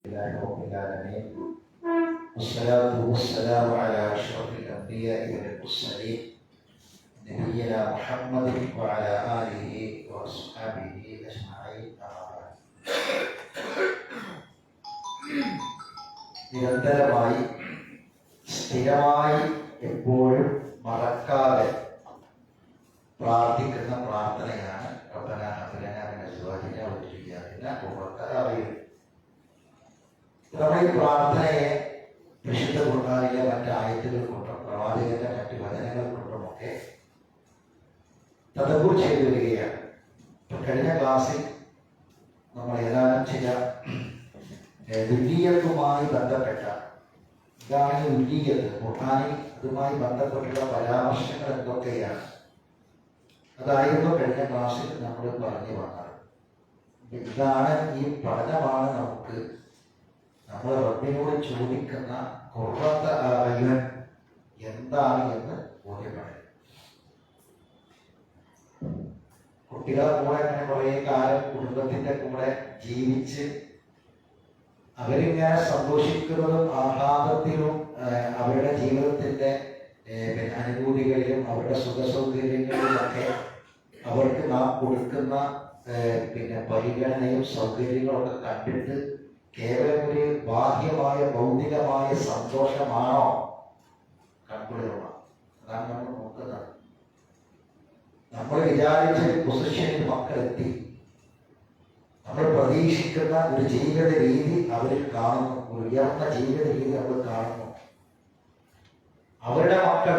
رب العالمين والصلاة والسلام على أشرف الأنبياء والمرسلين نبينا محمد وعلى آله وأصحابه أجمعين. നിരന്തരമായി സ്ഥിരമായി എപ്പോഴും മറക്കാതെ പ്രാർത്ഥിക്കുന്ന പ്രാർത്ഥനയാണ് റബ്ബനാ ഹബ് ലനാ മിൻ അസ്വാജിനാ വദുരിയ്യാതിനാ ഖുർറത അയ്യുൻ. നമ്മൾ ഈ പ്രാർത്ഥനയെ വിശുദ്ധ ഖുർആനിലെ മറ്റ് ആയത്തുകൾ കൊണ്ടും പ്രവാചകന്റെ മറ്റ് വചനങ്ങൾ കൊണ്ടുമൊക്കെ തദബ്ബുർ ചെയ്തു വരികയാണ്. കഴിഞ്ഞ ക്ലാസ്സിൽ നമ്മൾ ഏതാനും ചില ദുര്രീയത്തുമായി ബന്ധപ്പെട്ട ഇതാണ് ദുര്രീയത്ത്, ഖുർആനിൽ അതുമായി ബന്ധപ്പെട്ടുള്ള പരാമർശങ്ങൾ എന്തൊക്കെയാണ്, അതായിരുന്നു കഴിഞ്ഞ ക്ലാസ്സിൽ നമ്മൾ പറഞ്ഞു വന്നത്. ഇതാണ് ഈ പഠനമാണ് നമുക്ക് നമ്മൾ റബ്ബിനോട് ചോദിക്കുന്ന ഖുർറത അയ്യുൻ എന്താണ് എന്ന് ബോധ്യപ്പെടും. കുട്ടികളെ കൂടെ അങ്ങനെ കുറേ കാലം കുടുംബത്തിന്റെ കൂടെ ജീവിച്ച് അവരിങ്ങനെ സന്തോഷിക്കുന്നതും ആഹ്ലാദത്തിലും അവരുടെ ജീവിതത്തിന്റെ അനുഭൂതികളിലും അവരുടെ സുഖസൗകര്യങ്ങളിലുമൊക്കെ അവർക്ക് നാം കൊടുക്കുന്ന പരിഗണനയും സൗകര്യങ്ങളൊക്കെ കണ്ടിട്ട് കേവലം ഒരു ബാഹ്യമായ ഭൗതികമായ സന്തോഷമാണോ കൺകുളിരുള്ള? അതാണ് നമ്മൾ നോക്കുന്നത്. നമ്മൾ വിചാരിച്ച പൊസിഷനിൽ മക്കളെത്തി, നമ്മൾ പ്രതീക്ഷിക്കുന്ന ഒരു ജീവിത രീതി അവരിൽ കാണുന്നു, ഒരു ഉയർന്ന ജീവിത രീതി അവർ കാണുന്നു. അവരുടെ മക്കൾ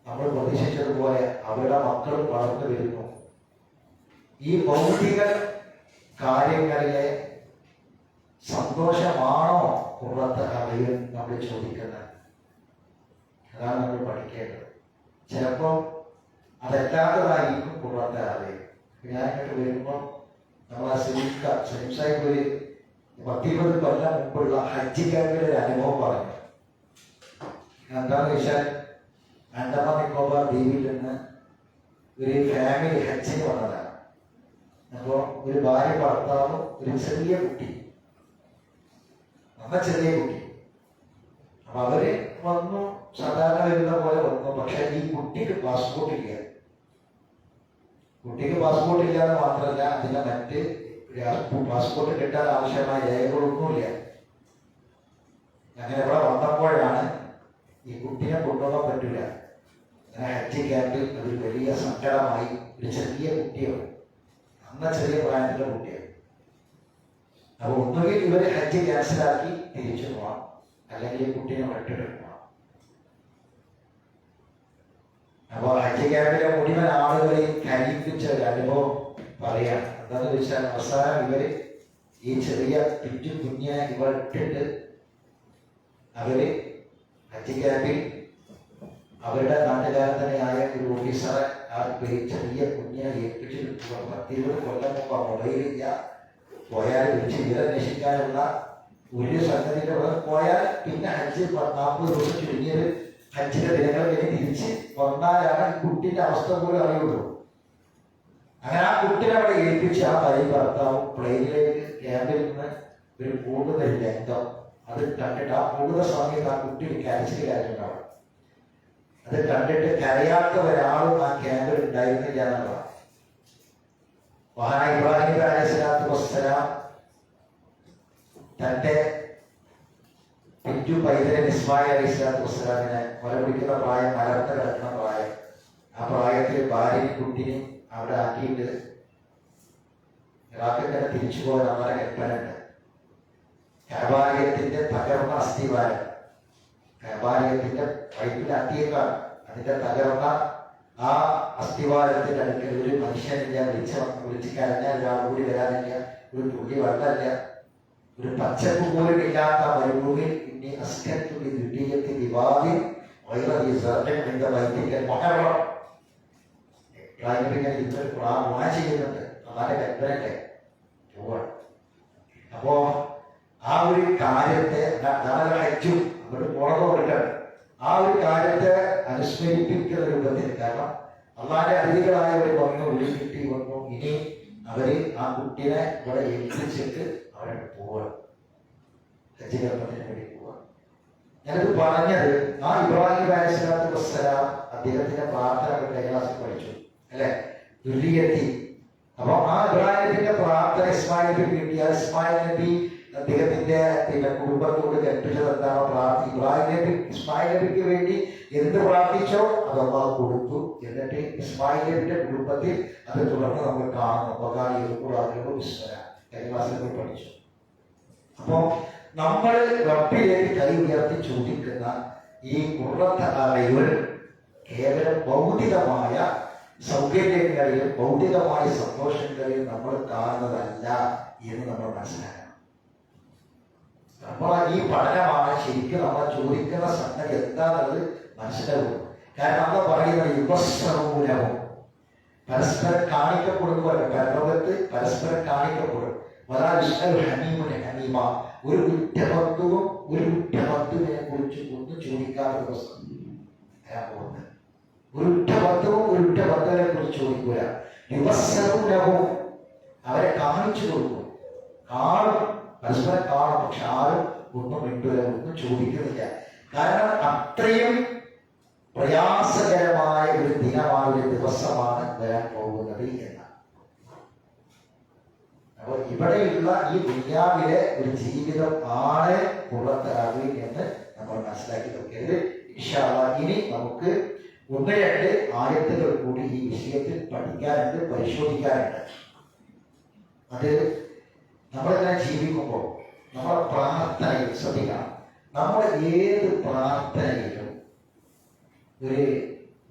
നമ്മൾ പ്രതീക്ഷിച്ചതുപോലെ അവരുടെ മക്കളും വളർന്നു വരുന്നു. ഈ ഭൗതിക കാര്യങ്ങളിലെ സന്തോഷമാണോ ഖുർറത അയ്യുൻ നമ്മൾ ചോദിക്കുന്നത്? അതാണ് നമ്മൾ പഠിക്കേണ്ടത്. ചിലപ്പോൾ അതല്ലാത്തതായിരിക്കും ഖുർറത അയ്യുൻ. ഞാനിങ്ങോട്ട് വരുമ്പോൾ നമ്മൾ ആ സെലിംസാഹിബ് ഒരു 10-20 കൊല്ലം മുമ്പുള്ള ഹജ്ജ് ക്യാമ്പിലെ ഒരു അനുഭവം പറഞ്ഞു. എന്താണെന്ന് വെച്ചാൽ ആൻഡമാൻ നിക്കോബാർ ദ്വീപിൽ നിന്ന് ഒരു ഫാമിലി ഹജ്ജിന് വന്നതാണ്. അപ്പോൾ ഒരു ഭാര്യ ഭർത്താവും ഒരു ചെറിയ കുട്ടി, ചെറിയ കുട്ടി. അപ്പൊ അവര് വന്നു, സാധാരണ വരുന്ന പോലെ വന്നു. പക്ഷെ ഈ കുട്ടിക്ക് പാസ്പോർട്ട് ഇല്ല. കുട്ടിക്ക് പാസ്പോർട്ട് ഇല്ലാതെ മാത്രമല്ല, അതിന്റെ മറ്റ് പാസ്പോർട്ട് കിട്ടാൻ ആവശ്യമായ രേഖകളൊന്നുമില്ല. അങ്ങനെ ഇവിടെ വന്നപ്പോഴാണ് ഈ കുട്ടിയെ കൊണ്ടുപോകാൻ പറ്റില്ല. അങ്ങനെ ഹജ്ജ് ക്യാമ്പിൽ ഒരു വലിയ സങ്കടമായി. ഒരു ചെറിയ കുട്ടിയാണ്, ചെറിയ പ്രായത്തിലുള്ള കുട്ടിയാണ്. അപ്പൊ ഒന്നുകിൽ ഇവര് ഹജ്ജ് ക്യാൻസലാക്കി തിരിച്ചു പോവാം, അല്ലെങ്കിൽ കുട്ടീനെ വിട്ടെടുക്കണം. അപ്പൊ ഹജ്ജ് ക്യാമ്പിലെ മുഴുവൻ ആളുകളെയും കരയിപ്പിച്ച ഒരു അനുഭവം പറയാണ്. എന്താന്ന് വെച്ചാൽ അവസാനം ഇവര് ഈ ചെറിയ പിറ്റു കുഞ്ഞിനെ ഇട്ടിട്ട് അവര് ഹജ്ജ് ക്യാമ്പിൽ അവരുടെ നാട്ടുകാരനായ ഒരു ഓഫീസറെ ആ ചെറിയ കുഞ്ഞിനെ ഏൽപ്പിച്ചിട്ട് 10-20 കൊല്ലം മുമ്പ് മൊബൈലില്ല, പോയാൽ വിളിച്ച് വിവരന്വേഷിക്കാനുള്ള ഒരു സംഗതിയുടെ ഇവിടെ പോയാൽ പിന്നെ ഹജ്ജ് 40 ദിവസം ചുരുങ്ങിയത് ഹജ്ജിന്റെ ദിനങ്ങൾ കഴിഞ്ഞ് തിരിച്ച് വന്നാലാണ് ഈ കുട്ടിന്റെ അവസ്ഥ പോലും അറിയുള്ളൂ. അങ്ങനെ ആ കുട്ടിനെ അവിടെ ഏൽപ്പിച്ച് ആ ഭാര്യ ഭർത്താവും പ്ലെയിനിലേക്ക് ക്യാമ്പിൽ നിന്ന് ഒരു കൂടുതൽ രക്തം അത് കണ്ടിട്ട് ആ കൂടുതൽ സമയത്ത് ആ കുട്ടിക്ക് കരച്ചിലായിട്ടുണ്ടാവും. അത് കണ്ടിട്ട് കരയാത്ത ഒരാളും ആ ക്യാമ്പിൽ ഉണ്ടായിരുന്നില്ല എന്നുള്ളതാണ്. മഹാനായ ഇബ്രാഹിം അലൈഹിസ്സലാത്തു വസ്സലാം തന്റെ പിറ്റു പൈതൽ ഇസ്മായിൽ അലൈഹിസ്സലാത്തു വസ്സലാമിനെ കൊല പിടിക്കുന്ന പ്രായം, മലർന്ന് കിടക്കുന്ന പ്രായം, ആ പ്രായത്തിൽ ഭാര്യയും കുട്ടിയും അവിടെ ആക്കിയിട്ട് ഇറാഖിൽ തന്നെ തിരിച്ചു പോകാൻ അവരെ കൽപ്പനയുണ്ട്. കഅബാലയത്തിന്റെ തകർന്ന അസ്ഥിവാരം, കഅബാലയത്തിന്റെ പൈപ്പിലാക്കിയേക്കാണ്. അതിന്റെ തകർന്ന ആ അസ്ഥിവാരത്തിന്റെ അടുക്കൽ ഒരു മനുഷ്യനില്ല. വിളിച്ച് കരഞ്ഞാൽ ഒരാൾ കൂടി വരാനില്ല, ഒരു തുള്ളി വെള്ളമില്ല, ഒരു പച്ചപ്പ് പോലും ഇല്ലാത്ത മരുഭൂമിയിൽ ഇനി അസ്കത്തുള്ളി ദുഃഖീയത്തിൽ വിവാദി ചെയ്യുന്നുണ്ട്. അതാണ് കൽപ്പനല്ലേ പോവാണ്. അപ്പോ ആ ഒരു കാര്യത്തെ ഹജ്ജും അങ്ങോട്ട് പുറത്തു കൊടുക്കണം. ആ ഒരു കാര്യത്തെ അനുസ്മരിപ്പിക്കുന്ന രൂപത്തിൽ, കാരണം അള്ളാന്റെ അതിഥികളായവർ വന്നു, ഉള്ളിൽ കിട്ടി വന്നു. ഇനി അവര് ആ കുട്ടിയെ ഇവിടെ ഏൽപ്പിച്ചിട്ട് അവരെ പോവാണ്. ഹജ്ജ് കർമ്മത്തിന് വേണ്ടി പോവുക. ഞാനത് പറഞ്ഞത് ആ ഇബ്രാഹിം അലൈഹിസ്സലാത്തു വസ്സലാം അദ്ദേഹത്തിന്റെ പ്രാർത്ഥന കഴിഞ്ഞ ക്ലാസ്സിൽ പഠിച്ചു അല്ലെ, ദുരിയത്തി. അപ്പൊ ആ ഇബ്രാഹിം നബിയുടെ പ്രാർത്ഥന ഇസ്മായിൽ നബി കിട്ടിയ ഇസ്മായിൽ നബി അദ്ദേഹത്തിന്റെ കുടുംബത്തോട് കൽപ്പിച്ചത് എന്താണ്? ഇബ്രാഹിം നബി ഇസ്മായിൽ നബിക്ക് വേണ്ടി എന്ത് പ്രാർത്ഥിച്ചോ അത് അള്ളാഹു കൊടുത്തു. എന്നിട്ട് ഇസ്മായിൽ നബിയുടെ കുടുംബത്തിൽ അത് തുടർന്ന് നമ്മൾ കാണുന്നു. കഴിഞ്ഞ ക്ലാസ്സിൽ പഠിച്ചു. അപ്പോ നമ്മൾ റബ്ബിലേക്ക് കൈ ഉയർത്തി ചോദിക്കുന്ന ഈ ഖുർറത്ത് അഅ്യുൻ കേവലം ഭൗതികമായ സൗകര്യങ്ങളിലും ഭൗതികമായ സന്തോഷങ്ങളിലും നമ്മൾ കാണുന്നതല്ല എന്ന് നമ്മൾ മനസ്സിലാക്കണം. നമ്മൾ ഈ പഠനമാണ് ശരിക്കും നമ്മൾ ചോദിക്കുന്ന സംഗതി എന്താണെന്നത് മനസ്സിലാവും. കാരണം നമ്മൾ പറയുന്നത് യുവസ്വരൂപവും പരസ്പരം കാണിക്കപ്പെടുന്നവരെ പരലോകത്ത് പരസ്പരം കാണിക്കപ്പെടും. ഹനീമ ഒരു കുറ്റവസ്തുവും ഒരു കുറ്റവസ്തുവിനെ കുറിച്ച് ഒന്നും ചോദിക്കാത്ത ദിവസം പോകുന്നത്. ഒരു കുറ്റവസ്തുവും ഒരു കുറ്റവസ്തുവിനെ കുറിച്ച് ചോദിക്കൂല. യുവസ്വരൂപവും അവരെ കാണിച്ചു കൊടുക്കും, കാണും, പരസ്പരം കാണും. പക്ഷെ ആരും ഒന്നും മിണ്ടൂല, ഒന്നും ചോദിക്കുന്നില്ല. കാരണം അത്രയും പ്രയാസകരമായ ഒരു ദിനമായ ഒരു ദിവസമാണ് വരാൻ പോകുന്നത് എന്നാണ്. അപ്പോൾ ഇവിടെയുള്ള ഈ ദുനിയാവിലെ ഒരു ജീവിതം ആണ് ഖുർറത്ത് അഅ്യുൻ എന്ന് നമ്മൾ മനസ്സിലാക്കി നോക്കിയത്. ഇൻഷാ അല്ലാഹ് ഇനി നമുക്ക് 1-2 ആയത്തുകൾ കൂടി ഈ വിഷയത്തിൽ പഠിക്കാനുണ്ട്, പരിശോധിക്കാനുണ്ട്. അത് നമ്മളിങ്ങനെ ജീവിക്കുമ്പോൾ നമ്മുടെ പ്രാർത്ഥനയിൽ ശ്രദ്ധിക്കണം. നമ്മുടെ ഏത് പ്രാർത്ഥനയിലും ഒരു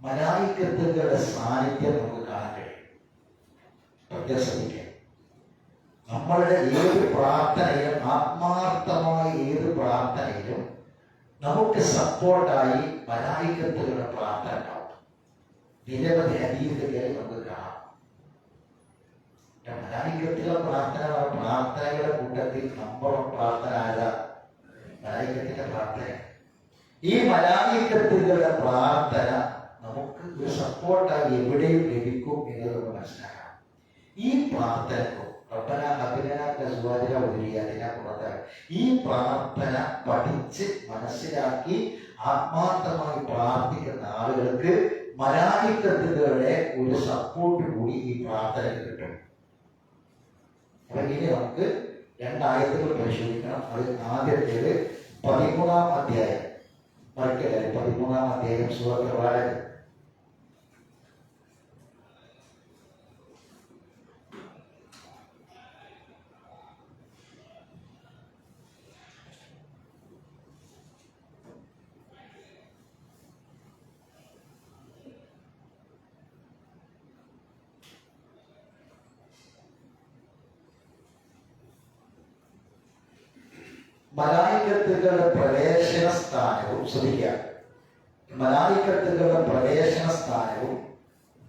മലായികത്തുകളുടെ സാന്നിധ്യം നമുക്ക് കാണാൻ കഴിയും. പ്രത്യേകം ശ്രദ്ധിക്കുക. നമ്മളുടെ ഏത് പ്രാർത്ഥനയിലും, ആത്മാർത്ഥമായ ഏത് പ്രാർത്ഥനയിലും നമുക്ക് സപ്പോർട്ടായി മലായികത്തുകളുടെ പ്രാർത്ഥന ഉണ്ടാവും. നിരവധി ഹദീസുകളിൽ നമുക്ക് കാണാം. മലായികത്തുകളുടെ പ്രാർത്ഥനകളുടെ കൂട്ടത്തിൽ നമ്പർ 1 പ്രാർത്ഥന ആരാ? മലായികത്തിന്റെ പ്രാർത്ഥന. ഈ മലായികത്തുകളുടെ പ്രാർത്ഥന നമുക്ക് ഒരു സപ്പോർട്ടായി എവിടെയും ലഭിക്കും എന്നത് നമ്മൾ മനസ്സിലാക്കണം. ഈ പ്രാർത്ഥനക്കും ഈ പ്രാർത്ഥന പഠിച്ച് മനസ്സിലാക്കി ആത്മാർത്ഥമായി പ്രാർത്ഥിക്കുന്ന ആളുകൾക്ക് മലായികത്തുകളുടെ ഒരു സപ്പോർട്ട് കൂടി ഈ പ്രാർത്ഥന കിട്ടും. അപ്പൊ ഇനി നമുക്ക് 2 ആയത്തുകൾ പരിശോധിക്കണം. അത് ആദ്യത്തേത് 13-ാം അധ്യായം, മറക്കല്ലേ, 13-ാം അധ്യായം സൂറത്തുൽ റഅദ്. മലായികത്തുകളുടെ പ്രവേശന സ്ഥാനവും ശ്രദ്ധിക്കുക. മലായികത്തുകളുടെ പ്രവേശന സ്ഥാനവും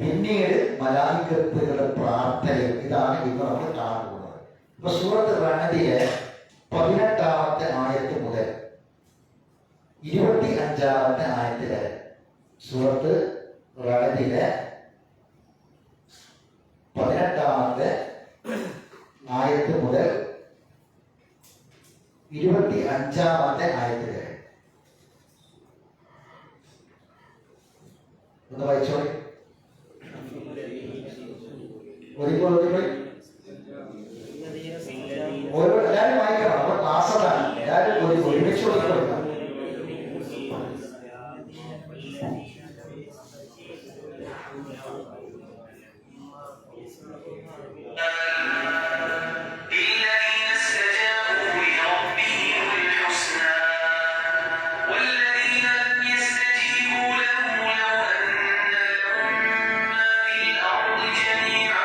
പിന്നീട് മലായികത്തുകളുടെ പ്രാർത്ഥനയും, ഇതാണ് ഇന്ന് നമ്മൾ കാണുന്നത്. ഇപ്പൊ സൂറത്ത് റഅദിലെ 18-ാമത്തെ ആയത്ത് മുതൽ 25-ാമത്തെ ആയത്ത് വരെ, സൂറത്ത് റഅദിലെ 18-ാമത്തെ ആയത്ത് മുതൽ 25-ാമത്തെ ആയത്ത് വരെ ഒന്ന് വായിച്ചോളി. എല്ലാവരും വായിക്കണം. നമ്മുടെ ക്ലാസ് അതാണ്. എല്ലാവരും ഒരുമിച്ച് കൊടുക്കണം. جميعا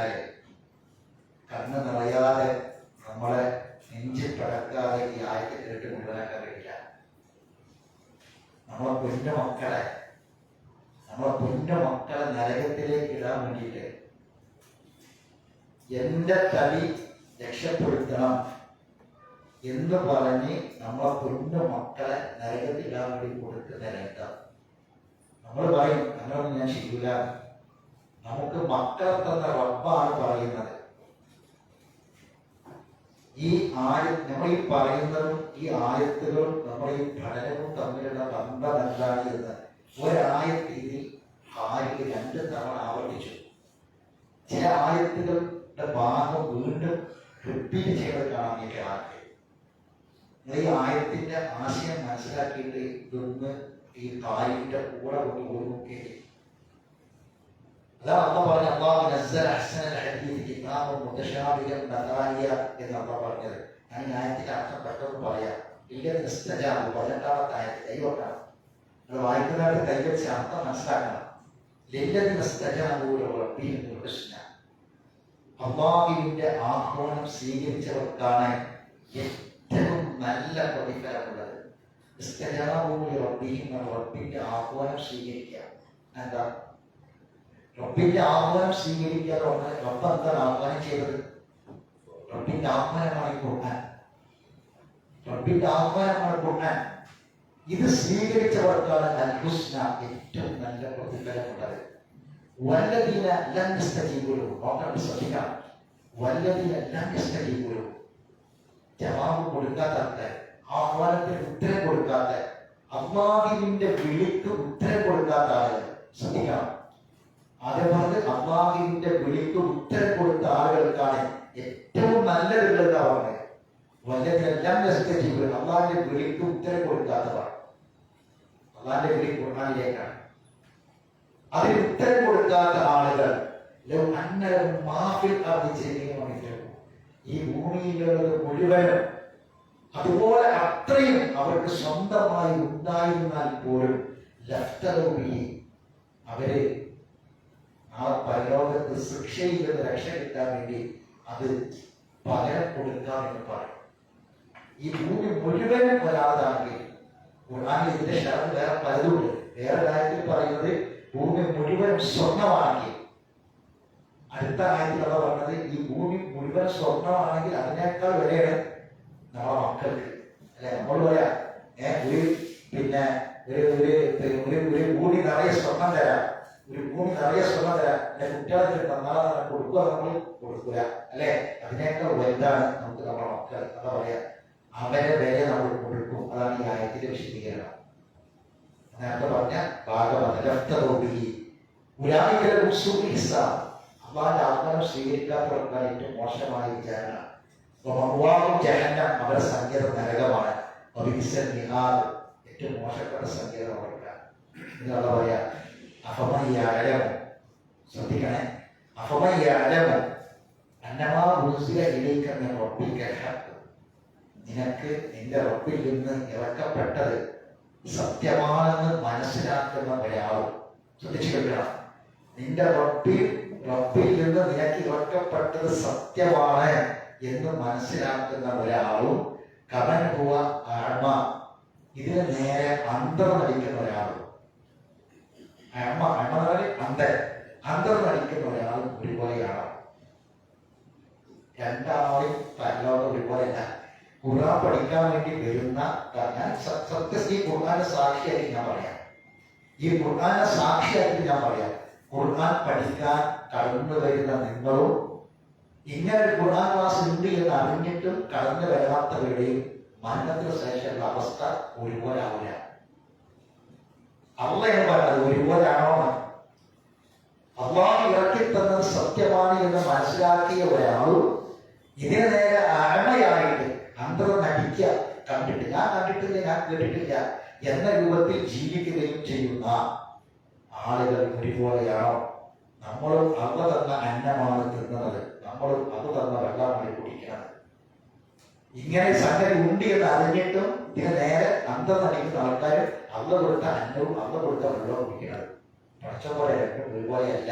പറഞ്ഞാൽ കണ്ണ് നിറയാതെ നമ്മളെ നെഞ്ചിൽ പടക്കാതെ ഈ ആയത്ത് കേട്ട് മുഴുവനാക്കാൻ കഴിയില്ല. നമ്മളെ പൊന്നു മക്കളെ നരകത്തിലേക്ക് ഇടാൻ വേണ്ടിയിട്ട് എന്റെ തടി രക്ഷപ്പെടുത്തണം എന്ന് പറഞ്ഞ് നമ്മളെ പൊന്നു മക്കളെ നരകത്തിടാൻ വേണ്ടി കൊടുക്കുന്ന രംഗം നമ്മൾ പറയും അങ്ങനെയൊന്നും ഞാൻ ചെയ്യൂല. നമുക്ക് മക്കളെ തന്ന റബ്ബാണ് പറയുന്നത്. നമ്മൾ ഈ പറയുന്നതും ഈ ആയത്തുകളും നമ്മുടെ ഈ പഠനവും തമ്മിലുള്ള ബന്ധം എന്താണ് എന്ന് ഒരായത്ത് ഇതിൽ ഖാരിഖ് 2 തവണ ആവർത്തിച്ചു. ചില ആയത്തുകളുടെ ഭാഗം വീണ്ടും റിപ്പീറ്റ് ചെയ്ത് കാണാൻ വേണ്ടിയാണ്. ഈ ആയത്തിന്റെ ആശയം മനസ്സിലാക്കിയിട്ട് ഇതൊന്ന് ഈ ഖാരിഖിന്റെ കൂടെ കൊണ്ട് പോയി നോക്കിയിട്ട് അതാണ് അള്ളാഹ് പറഞ്ഞ അല്ലാഹു നസ്സല അഹ്സനൽ ഹദീസ് കിതാബൻ മുതശാബിഹൻ മതാനിയ എന്ന് അള്ളാഹ് പറഞ്ഞത്. ഞാൻ ഈ ആയത്തിന്റെ അർത്ഥം പെട്ടെന്ന് പറയാം. ഇല്ലത് ഇസ്തജാബ് 18ാമത്തെ ആയത്ത് കൈവക്കണം. അത് വായിക്കുന്നതായിട്ട് കൈവച്ച് അർത്ഥം മനസ്സിലാക്കണം. ലില്ലദീന ഇസ്തജാബൂ ലിറബ്ബിഹിം ബിൽ ഹുസ്ന. അള്ളാഹുവിന്റെ ആഹ്വാനം സ്വീകരിച്ചവർക്കാണ് ഏറ്റവും നല്ല പ്രതിഫലമുള്ളത്. ഇസ്തജാബൂ ലിറബ്ബിഹിം, റബ്ബിന്റെ ആഹ്വാനം സ്വീകരിക്കുക. എന്താ റബ്ബിന്റെ ആഹ്വാനം സ്വീകരിക്കാതെ റബ്ബ് എന്താണ് ആഹ്വാനം ചെയ്തത്? റബ്ബിന്റെ ആഹ്വാനമാണ് ഖുർആൻ. റബ്ബിന്റെ ആഹ്വാനമാണ് ഖുർആൻ. ഇത് സ്വീകരിച്ചവർക്കാണ് അൽ ഹുസ്ന, ഏറ്റവും നല്ല പ്രതിഫലമുള്ളത്. വല്ലദീന ലം യസ്തജീബൂ ലഹു, നോക്കണം ശ്രദ്ധിക്കണം. വല്ലദീന ലം യസ്തജീബൂ ലഹു, ജവാബ് കൊടുക്കാത്ത ആൾക്കാർ, ആഹ്വാനത്തിന് ഉത്തരം കൊടുക്കാത്ത, അല്ലാഹുവിന്റെ വിളിക്ക് ഉത്തരം കൊടുക്കാത്ത ആളുകൾ ശ്രദ്ധിക്കണം. അതേപോലെ അല്ലാഹുവിന്റെ വിളിക്ക് ഉത്തരം കൊടുത്ത ആളുകൾക്കാണ് ഏറ്റവും നല്ലതുള്ളത്. അവർക്ക് വല്ലതെല്ലാം നഷ്ടജീവൻ, അള്ളാഹിന്റെ വിളിക്ക് ഉത്തരം കൊടുക്കാത്തവർ. അള്ളാഹിന്റെ വിളി ഖുർആനിലേക്കാണ്. അതിന് ഉത്തരം കൊടുക്കാത്ത ആളുകൾ ഈ ഭൂമിയിലുള്ളത് മുഴുവനും അതുപോലെ അത്രയും അവർക്ക് സ്വന്തമായി ഉണ്ടായിരുന്നാൽ പോലും അവര് ആ പരലോകത്ത് ശിക്ഷയിൽ നിന്ന് രക്ഷ കിട്ടാൻ വേണ്ടി അത് പകരം കൊടുക്കാം എന്ന് പറയും. ഈ ഭൂമി മുഴുവനും വരാതാണെങ്കിൽ ഖുർആനിൽ ഇതിന്റെ ഷർത്ത് വേറെ പലതുണ്ട്. വേറെ കാര്യത്തിൽ പറയുന്നത് ഭൂമി മുഴുവൻ സ്വർണമാണെങ്കിൽ, അടുത്ത കാര്യത്തിൽ അതാ പറഞ്ഞത് ഈ ഭൂമി മുഴുവൻ സ്വർണമാണെങ്കിൽ അതിനേക്കാൾ വിലയാണ് നമ്മളെ മക്കൾക്ക്. അല്ലെ, നമ്മൾ പറയാ പിന്നെ ഒരു ഭൂമി നിറയെ സ്വർണം തരാം, ഒരു ഭൂമി നിറയെ സ്വർണം തരാം, എന്റെ കുട്ടികളെ തന്നാളെ കൊടുക്കുക, നമ്മൾ കൊടുക്കുക. അല്ലെ, അതിനേക്കാൾ വലുതാണ് നമുക്ക് നമ്മുടെ മക്കൾ. എന്താ പറയാ, അവരെ വില നമ്മൾ കൊടുക്കും. അതാണ് ഈ ആയത്തിന്റെ വിശദീകരണം. നേരത്തെ പറഞ്ഞ അള്ളാന്റെ ആത്മാനം സ്വീകരിക്കാത്തവർക്കാണ് ഏറ്റവും മോശമായ വിചാരണ. അവരുടെ സങ്കേതം നരകമാണ്. ഏറ്റവും മോശപ്പെട്ട സങ്കേതം അവർക്കാണ്. എന്നുള്ള പറയാ അഫമയ്യാലമോ, ശ്രദ്ധിക്കണേ, അഫമയ്യാലമോ അന്നമാ റുസില ഇലൈക മിൻ റബ്ബിക ഹഖ്, നിനക്ക് നിന്റെ റബ്ബിൽ നിന്ന് ഇറക്കപ്പെട്ടത് സത്യമാണെന്ന് മനസ്സിലാക്കുന്ന ഒരാളും. ശ്രദ്ധിച്ചു കേൾക്കണം, നിന്റെ റബ്ബിൽ നിന്ന് നിനക്ക് ഇറക്കപ്പെട്ടത് സത്യമാണ് എന്ന് മനസ്സിലാക്കുന്ന ഒരാളും കമൻ ഹുവ അഅ്മ, ഇതിന് നേരെ അന്തർ നടിക്കുന്ന ഒരാളും. അന്തർ നടിക്കുന്ന ഒരാളും ഒരുപോലെയാണ്. രണ്ടാളും പരലോകം ഒരുപോലെയല്ല. ഖുർആൻ പഠിക്കാൻ വേണ്ടി വരുന്ന, ഞാൻ സത്യത്തിൽ ഈ ഖുർആന്റെ സാക്ഷിയായിട്ട് ഞാൻ പറയാം, ഈ ഖുർആന്റെ സാക്ഷിയായിട്ട് ഞാൻ പറയാം, ഖുർആൻ പഠിക്കാൻ കടന്നു വരുന്ന നിങ്ങളും ഇങ്ങനെ ഒരു ഖുർആൻ ക്ലാസ് ഉണ്ട് എന്ന് അറിഞ്ഞിട്ടും കടന്നു വരാത്തവരുടെയും മരണത്തിന് ശേഷമുള്ള അവസ്ഥ ഒരുപോലെ ആവില്ല. അള്ളാഹ് എന്ന് പറയുന്നത് ഒരുപോലെ ആണോ? അള്ളാഹ് ഇറക്കി തന്നത് സത്യമാണ് എന്ന് മനസ്സിലാക്കിയ ഒരാളും ഇതിന് നേരെ അഴമയായിട്ട് അന്തർ നടിക്കുക, ഞാൻ കണ്ടിട്ടില്ല, ഞാൻ കേട്ടിട്ടില്ല എന്ന രൂപത്തിൽ ജീവിക്കുകയും ചെയ്യുന്ന ആളുകൾ ഒരുപോലെയാണോ? നമ്മളും അവ തന്ന അന്നമാണ് തിന്നുന്നത്, നമ്മളും അത് തന്ന വെള്ളമാണ് കുടിക്കുന്നത്. ഇങ്ങനെ സംഗതി ഉണ്ട് എന്ന് അറിഞ്ഞിട്ടും ഇതിന് നേരെ അന്തർ നടിക്കുന്ന ആൾക്കാർ അവ കൊടുത്ത അന്നവും അവ കൊടുത്ത വെള്ളവും കുടിക്കുന്നത്. പഠിച്ച പോലെ രണ്ടും ഒരുപോലെയല്ല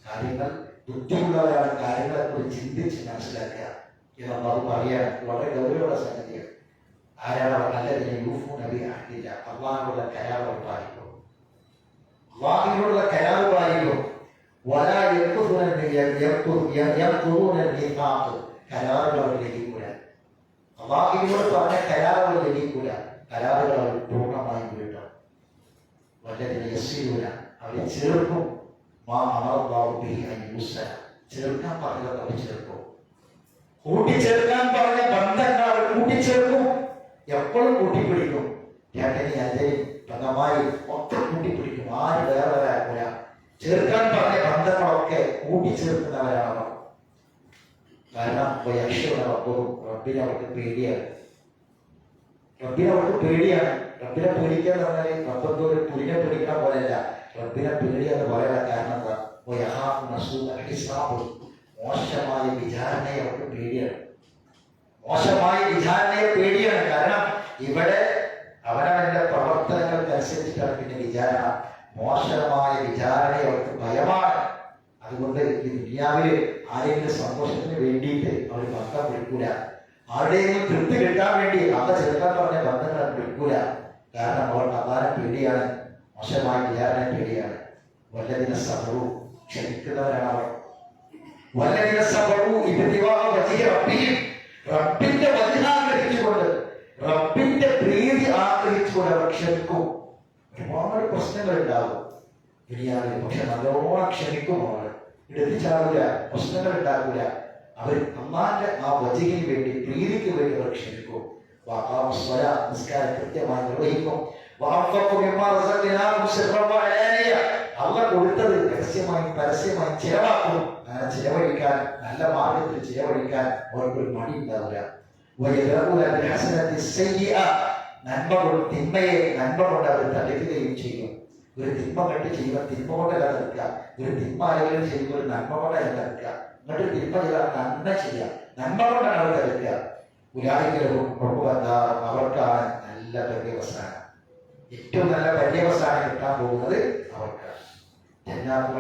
കാര്യങ്ങൾ ബുദ്ധിമുള്ളവരാണ് കാര്യങ്ങളെ കുറിച്ച് ചിന്തിച്ച് മനസ്സിലാക്കുക എന്ന് അത് പറയാൻ വളരെ ഗൗരവമുള്ള സംഗതിയാണ്. ആരാണ് അവർ നല്ലതിനെ യൂഫു നബി ആക്കില്ല. അള്ളാഹിനുള്ള കരാറ് പാലിക്കും, അള്ളാഹിനുള്ള കരാറ് പാലിക്കും. കരാറുകൾ അവർ ലഭിക്കൂല. അള്ളാഹിനോട് പറഞ്ഞ കരാറുകൾ ലഭിക്കൂല. കരാറുകൾ അവർ പൂർണ്ണമായും വീട്ടും. വല്ലതിനെ യസ്സീരൂന അവരെ ചേർക്കും. ചേർക്കാൻ പറഞ്ഞത് അവർ ചേർക്കും. കൂട്ടിച്ചേർക്കാൻ പറഞ്ഞ ബന്ധങ്ങൾ അവർ കൂട്ടിച്ചേർക്കും. എപ്പോഴും കൂട്ടിപ്പിടിക്കും. ചേട്ടനെ അജയും പെങ്ങമായി ഒക്കെ കൂട്ടിപ്പിടിക്കും. ആര് വേറെ വരാക്കൂല. ചേർക്കാൻ പറഞ്ഞ ബന്ധങ്ങളൊക്കെ കൂട്ടിച്ചേർക്കുന്നവരാണ്. കാരണം റബ്ബിനെ അവർക്ക് പേടിയാണ്. റബ്ബിനെ അവർക്ക് പേടിയാണ്. റബ്ബിനെ പേടിക്കുക എന്ന് പറഞ്ഞാൽ റബ്ബെന്തോ ഒരു പുലിനെ പേടിക്കാൻ പോലെയല്ല. റബ്ബിനെ പേടിയെന്ന് പറയാൻ കാരണം എന്താ? മോശമായ വിചാരണയെ അവർക്ക് പേടിയാണ്. മോശമായ വിചാരണയെ പേടിയാണ്. കാരണം ഇവിടെ അവനവന്റെ പ്രവർത്തനങ്ങൾക്കനുസരിച്ചിട്ടാണ് പിന്നെ വിചാരണ. മോശമായ വിചാരണയെ അവർക്ക് ഭയമാണ്. അതുകൊണ്ട് ഈ ദുനിയാവില് ആരെങ്കിലും സന്തോഷത്തിന് വേണ്ടിയിട്ട് അവർ ബന്ധം വിളിക്കൂല. ആരുടെയെങ്കിലും തൃപ്തി കിട്ടാൻ വേണ്ടി അല്ല ചേർക്കാൻ പറഞ്ഞ ബന്ധങ്ങൾ വിളിക്കൂല. കാരണം അവർക്ക് അപാരം പേടിയാണ്. മോശമായ വിചാരണ പേടിയാണ്. വല്ലതിന സബറു ക്ഷമിക്കുന്നവരാണ് അവർ. വല്ലതിന സബറു റബ്ബിന്റെ വചന ആഗ്രഹിച്ചുകൊണ്ട്, റബ്ബിന്റെ പ്രീതി ആഗ്രഹിച്ചുകൊണ്ട് അവർ ക്ഷമിക്കും. ഒരുപാട് പ്രശ്നങ്ങൾ ഉണ്ടാവും ദുനിയാവിൽ. പക്ഷെ നല്ലോണം ക്ഷമിക്കും. അവർ എടുത്തിച്ചാവില്ല, പ്രശ്നങ്ങൾ ഉണ്ടാവില്ല. അവർ അള്ളാന്റെ ആ വചനത്തിന് വേണ്ടി, പ്രീതിക്ക് വേണ്ടി അവർ ക്ഷമിക്കും. നിസ്കാരം കൃത്യമായി നിർവഹിക്കും. അള്ള കൊടുത്തത് രഹസ്യമായി പരസ്യമായി ചിലവാക്കും. അങ്ങനെ ചിലവഴിക്കാൻ, നല്ല മാർഗത്തിൽ ചിലവഴിക്കാൻ അവർക്കൊരു മടി ഉണ്ടാവില്ല. നന്മ കൊണ്ട്, തിന്മയെ നന്മ കൊണ്ട് അവർ തടുക്കുകയും ചെയ്യും. ഒരു തിന്മ കണ്ട് ചെയ്യുമ്പോൾ തിന്മ കൊണ്ടല്ല തടുക്കുക. ഒരു തിന്മ ആരെങ്കിലും ചെയ്യുമ്പോൾ ഒരു നന്മ കൊണ്ടല്ല തടുക്കുക. എന്നിട്ട് തിന്മ ചെയ്താൽ നന്മ ചെയ്യാം. നന്മ കൊണ്ടാണ് അവർ തടുക്കുക. ഉലായികളും അവർക്കാണ് നല്ല പര്യവസാനം. ഏറ്റവും നല്ല പര്യവസാനം കിട്ടാൻ പോകുന്നത് അവർക്കാണ്. ജന്നാത്തുൽ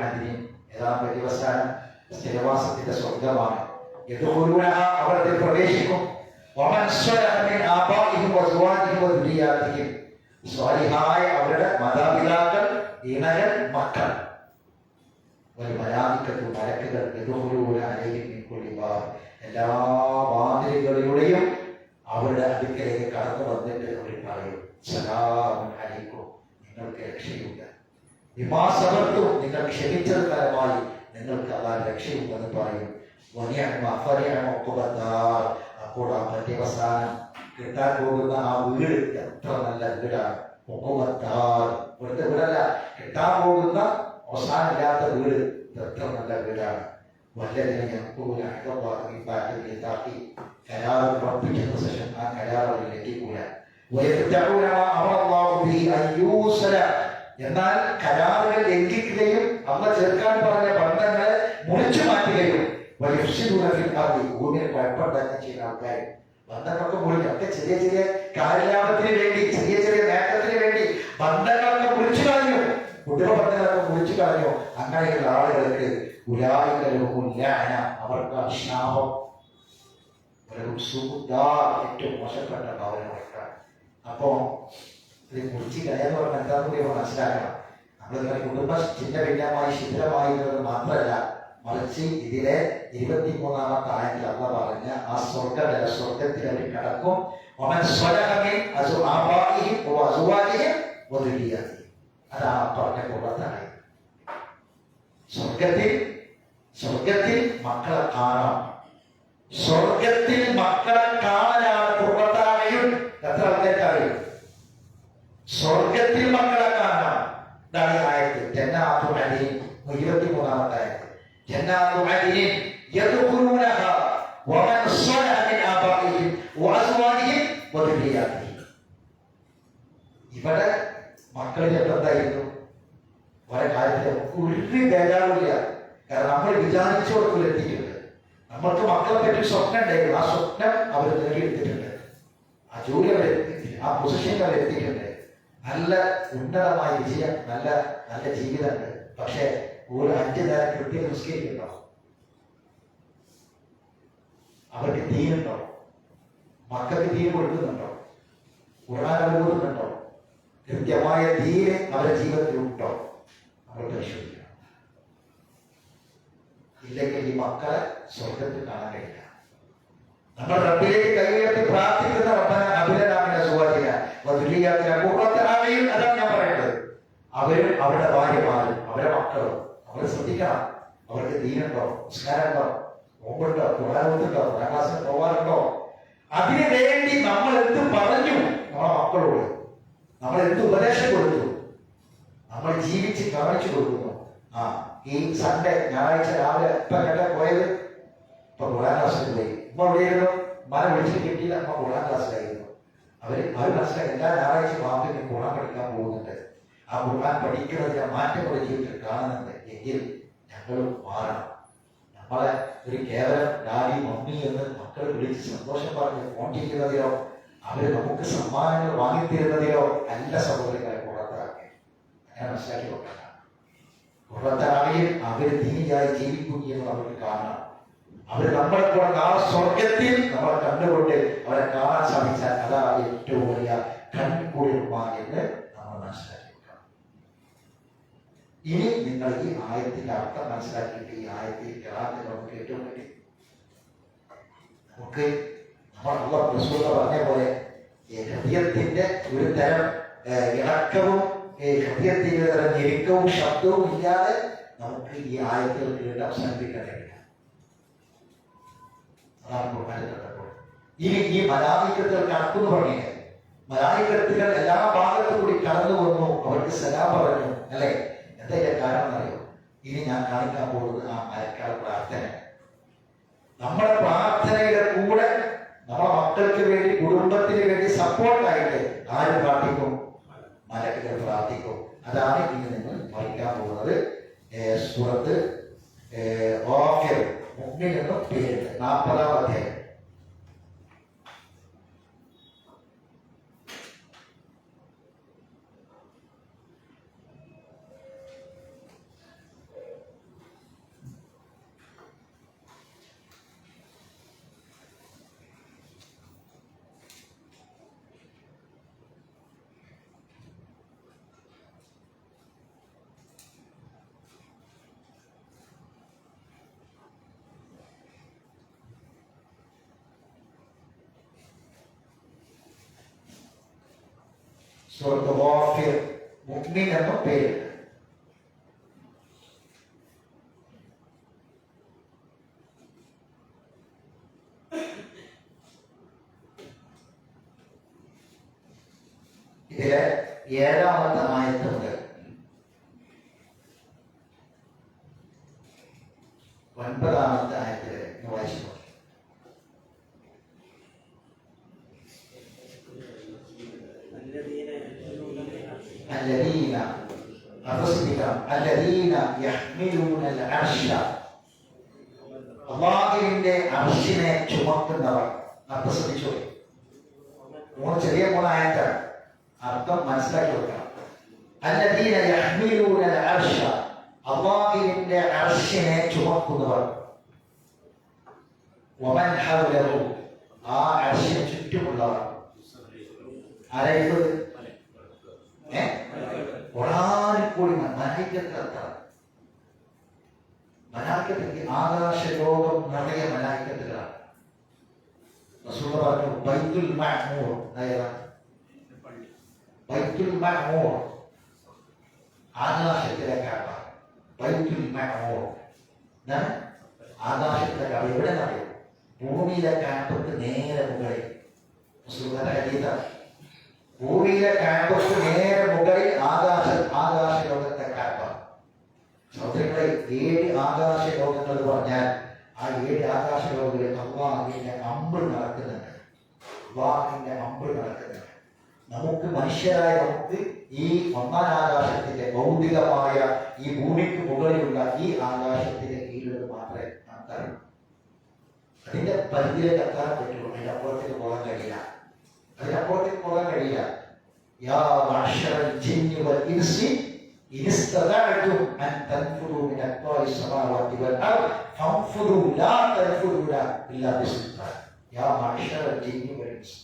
ഏതാണ് പര്യവസാനം? സ്ഥിരവാസത്തിന്റെ സ്വർഗമാണ്. അവർ പ്രവേശിക്കും. സ്വാലിഹായ അവരുടെ മാതാപിതാക്കൾ, ഇണകൾ, മക്കൾ. മലക്കുകൾ എല്ലാ വാതിലുകളിലൂടെയും അവരുടെ അടുക്കലേക്ക് കടന്നു വന്നിട്ട് അവർ പറയും, സലാമുൻ അലൈക്കും, നിങ്ങൾക്ക് രക്ഷയില്ല. വിമാസവർക്കും നിങ്ങൾ ക്ഷമിച്ചത് ഫലമായി നിങ്ങൾക്ക് അല്ലാഹ് രക്ഷയുണ്ടെന്ന് പറയും. അപ്പോൾ ആ പര്യവസാനം കിട്ടാൻ പോകുന്ന ആ വീട് എത്ര നല്ല വീടാണ്. ഇവിടുത്തെ വീടല്ല, കിട്ടാൻ പോകുന്ന അവസാനമില്ലാത്ത വീട് എത്ര നല്ല വീടാണ്. വല്ലതിനെ കരാറ് ഉറപ്പിക്കുന്ന ശേഷം ആ കരാർ അവർ ലംഘിക്കൂല. എന്നാൽ കരാറുകൾ ലംഘിക്കുകയും അമ്മ ചേർക്കാൻ പറഞ്ഞ ബന്ധങ്ങളെ മുറിച്ചു മാറ്റുകയും ഭൂമിയിൽ കുഴപ്പമുണ്ടാക്കാൻ ചെയ്യുന്ന ആൾക്കാർ ബന്ധങ്ങളൊക്കെ മുറിക്കും. ഒക്കെ ചെറിയ ചെറിയ കാര്യലാഭത്തിന് വേണ്ടി, ചെറിയ ചെറിയ നേട്ടത്തിന് വേണ്ടി ബന്ധങ്ങളൊക്കെ മുറിച്ചു കളഞ്ഞു. കുടുംബ ബന്ധങ്ങളൊക്കെ മുറിച്ചു കളഞ്ഞു. അങ്ങനെയുള്ള ആളുകൾക്ക് അവർക്ക് അശ്നാപം, ഏറ്റവും മോശപ്പെട്ട ഭാവനകൾക്കാണ്. അപ്പോ ഇത് കുറിച്ച് കളയാന്ന് പറഞ്ഞാൽ എന്താന്ന് കൂടി മനസ്സിലാക്കണം. നമ്മളിങ്ങനെ കുടുംബ ചിഹ്ന ഭിന്നമായി ശിഥിലമായിരുന്നത് മാത്രമല്ല, മറിച്ച് ഇതിലെ 23-ാമത്തെ ആയത്തിൽ അല്ലാഹ് പറഞ്ഞ ആ സ്വർഗത്തിൽ അവർ കടക്കും. അതാണ് പറഞ്ഞ കുടുംബത്താണ്. സ്വർഗത്തിൽ മക്കളെ കാണാം. സ്വർഗത്തിൽ മക്കളെ കാണാനാണ് കുടുംബത്താണെയും എത്ര ആൾക്കാർക്കറിയും. സ്വർഗത്തിൽ മക്കളെ കാണാം. ഇതാണ് ആയത്ത്. ജന്നാത്തു അദീൻ 23-ാമത്തെ ആയത്ത്. ജന്നാത്തു അദീൻ യദ്ഖുലൂനഹ വമൻ സ്വലഹ മിൻ ആബാഇഹിം വഅസ്വാജിഹിം വദുരിയാതിഹിം. ഇവിടെ മക്കളിൽ എന്തായിരുന്നു? വളരെ കാര്യത്തിൽ ഒരു ബേജാറില്ല. കാരണം നമ്മൾ വിചാരിച്ചോടൊക്കെ എത്തിയിട്ടുണ്ട്. നമ്മൾക്ക് മക്കളെ പറ്റി സ്വപ്നം ഉണ്ടായിരുന്നു. ആ സ്വപ്നം അവർ നേടിയെടുത്തിട്ടുണ്ട്. ആ ജോലി അവർ എത്തിയിട്ടുണ്ട്. ആ പൊസിഷനിൽ അവർ എത്തിയിട്ടുണ്ട്. നല്ല ഉന്നതമായ വിജയം, നല്ല നല്ല ജീവിതമുണ്ട്. പക്ഷെ ഒരു 5 നേരം കൃത്യം നിസ്കരിക്കുന്നുണ്ടോ? അവർക്ക് ദീനുണ്ടോ? മക്കൾക്ക് ദീൻ കൊടുക്കുന്നുണ്ടോ? ഖുർആൻ ഓതുന്നുണ്ടോ? കൃത്യമായ ദീന് അവരുടെ ജീവിതത്തിൽ ഉണ്ടോ? അവർ പരിശോധിക്കണം. ഇല്ലെങ്കിൽ ഈ മക്കളെ സ്വർഗത്തിൽ കാണാൻ കഴിയില്ല. നമ്മൾ റബ്ബിലേക്ക് കൈയുയർത്തി പ്രാർത്ഥിക്കുന്ന റബ്ബന അബിലനാമിനെ സുവാജിക വദുലിയാത്തിനെ ഖുർആനിൽ അതാണ് ഞാൻ പറയുന്നത്. അവരും അവരുടെ ഭാര്യമാരും അവരുടെ മക്കളും അവർ ശ്രദ്ധിക്കണം. അവർക്ക് ദീനുണ്ടോ? നിസ്കാരമുണ്ടോ? നോമ്പുണ്ടോ? ഖുർആൻ ഓതുന്നുണ്ടോ? ഖുർആൻ ക്ലാസ്സിന് പോകാറുണ്ടോ? അതിനു വേണ്ടി നമ്മൾ എന്ത് പറഞ്ഞു നമ്മളെ മക്കളോട്? നമ്മൾ എന്ത് ഉപദേശം കൊടുത്തു? നമ്മൾ ജീവിച്ച് കാണിച്ചു കൊടുക്കുന്നു. ഈ സൺഡേ ഞായറാഴ്ച രാവിലെ ഇപ്പൊ കേട്ട പോയത് ഇപ്പൊ ഖുർആൻ ക്ലാസ്സിൽ പോയി. ഉമ്മ എവിടെയായിരുന്നു? ഉമ്മാനെ വിളിച്ചിട്ട് കിട്ടിയില്ല. അമ്മ ഖുർആൻ ക്ലാസ്സിലായിരുന്നു. അവർ മനസ്സിലായി എല്ലാ ഞായറാഴ്ച വാക്കിന് ഖുർആൻ പഠിക്കാൻ പോകുന്നുണ്ട്. ആ ഖുർആൻ പഠിക്കുന്നതിന് മാറ്റങ്ങളുടെ ജീവിതത്തിൽ കാണുന്നുണ്ട്. എങ്കിൽ ഞങ്ങളും മാറണം. നമ്മളെ ഒരു കേവലം ഡാഡി മമ്മി എന്ന് മക്കൾ വിളിച്ച് സന്തോഷം പറഞ്ഞ് ഫോൺ ചെയ്യുന്നതിലോ അവര് നമുക്ക് സമ്മാനങ്ങൾ വാങ്ങിത്തരുന്നതിലോ അല്ല സഹോദരങ്ങളെ പുറത്താക്കി. അങ്ങനെ മനസ്സിലാക്കി നോക്കണം. പുറത്താണെങ്കിൽ അവര് ദീനിയായി ജീവിക്കുന്നു എന്ന് അവർക്ക് കാണണം. അവര് നമ്മളെ കൂടെ നാളെ സ്വർഗത്തിൽ നമ്മളെ കണ്ടുകൊണ്ട് അവരെ കാണാൻ സാധിച്ചാൽ അതാണ് ഏറ്റവും വലിയ കൺകുളിർമാണെന്ന് നമ്മൾ മനസ്സിലാക്കി വെക്കണം. ഇനി നിങ്ങൾ ഈ ആയത്തിന്റെ അർത്ഥം മനസ്സിലാക്കിയിട്ട് ഈ ആയത്തിൽ നമുക്ക് ഏറ്റവും വേണ്ടി നമുക്ക് നമ്മൾ റസൂൽ പറഞ്ഞ പോലെ ഹൃദയത്തിന്റെ ഒരു തരം ഇണക്കവും ഹൃദയത്തിന്റെ ഒരു തരം ഞെരുക്കവും ശബ്ദവും ഇല്ലാതെ നമുക്ക് ഈ ആയത്തുകൾ കേട്ട് അവസാനിപ്പിക്കാൻ കഴിയില്ല. അതാണ് ഖുർആനിൽ. ഇനി ഈ മലായികത്തുകൾ കണക്കെന്ന് പറഞ്ഞേ, മലായികത്തുകൾ എല്ലാ ഭാഗത്തും കൂടി കടന്നു വന്നു, അവർക്ക് സലാം പറഞ്ഞു അല്ലെ? എന്താ കാരണം എന്നറിയോ? ഇനി ഞാൻ കാണിക്കാൻ പോകുന്നത് ആ മലക്കാൾ പ്രാർത്ഥന. നമ്മുടെ പ്രാർത്ഥനയുടെ കൂടെ നമ്മളെ മക്കൾക്ക് വേണ്ടി കുടുംബത്തിന് വേണ്ടി സപ്പോർട്ടായിട്ട് ആര് പ്രാർത്ഥിക്കും? മലക്കുകൾ പ്രാർത്ഥിക്കും. അതാണ് ഇനി നിങ്ങൾ പഠിക്കാൻ പോകുന്നത്. സൂറത്ത് ഗാഫിർ മുഅ്മിൻ എന്നും പേരുണ്ട്. 40-ാം അധ്യായം. സൂറത്ത് ഗാഫിർ മുഅ്മിൻ എന്നും പേരുണ്ട്. ഇതിലെ 7-ാമത്തെ ആയത്ത് മുതൽ 9-ാമത്തെ ആയത്ത് വരെ വായിച്ചു. അല്ലാഹുവിന്റെ അർശിനെ ചുമക്കുന്നവർ. അർത്ഥം ശ്രദ്ധിച്ചു. 3 ചെറിയ 3 ആയത്താണ്. അർത്ഥം മനസ്സിലാക്കി വെക്കണം. അല്ലദീന യഹ്മിലൂനൽ അർശ, അല്ലാഹുവിന്റെ അർശിനെ ചുമക്കുന്നവർ. വമൻ ഹൗലഹു, ആ അർശിന് ചുറ്റുമുള്ളവർ. ആരായിരുന്നു? ഒരാൾക്കൂടി മലായിക്കത്തുകളാണ്. മലായിക്കത്തിൽ ആകാശ ലോകം നിറയെ മലായിക്കത്തുകളാണ്. റസൂൽ പറഞ്ഞു ബൈത്തുൽ മഅ്മൂർ. ബൈത്തുൽ മഅ്മൂർ ആകാശത്തിലെ കഅബ. ബൈത്തുൽ മഅ്മൂർ ആകാശത്തിലെ കഅബ എവിടെ നിന്നറിയും? ഭൂമിയിലെ കഅബക്ക് നേരെ മുകളിൽ. റസൂലുള്ളാഹിയുടെ ഹദീസാണ്. ഭൂമിയിലെ കഅബക്ക് നേരെ മുകളിൽ ആകാശ ലോകത്തെ കഅബ. സഹോദരങ്ങളെ, 7 ആകാശ ലോകങ്ങൾ പറഞ്ഞാൽ ആ 7 ആകാശ ലോകങ്ങളിൽ അല്ലാഹുവിന്റെ അമ്പ് നടക്കുന്നുണ്ട്. അല്ലാഹുവിന്റെ അമ്പ് നടക്കുന്നുണ്ട്. നമുക്ക് മനുഷ്യരായ നമുക്ക് ഈ 1-ാം ആകാശത്തിന്റെ ഭൗതികമായ ഈ ഭൂമിക്ക് മുകളിലുള്ള ഈ ആകാശത്തിന്റെ കീഴിൽ മാത്രമേ നമുക്കറിയൂ. അതിന്റെ പരിധിയിലേക്ക് എത്താൻ പറ്റുള്ളൂ. അതിനപ്പുറത്തേക്ക് പോകാൻ കഴിയില്ല. യാ മഅ്ശറൽ ജിന്നി വൽ ഇൻസി ഇൻ ഇസ്തതഅതും അൻ തൻഫുദു മിൻ അഖ്വാരി സമാവാതി വൽ അർദ് ഫൻഫുദു ലാ തൻഫുദൂന ഇല്ലാ ബിസുൽത്താൻ. യാ മഅ്ശറൽ ജിന്നി വൽ ഇൻസി,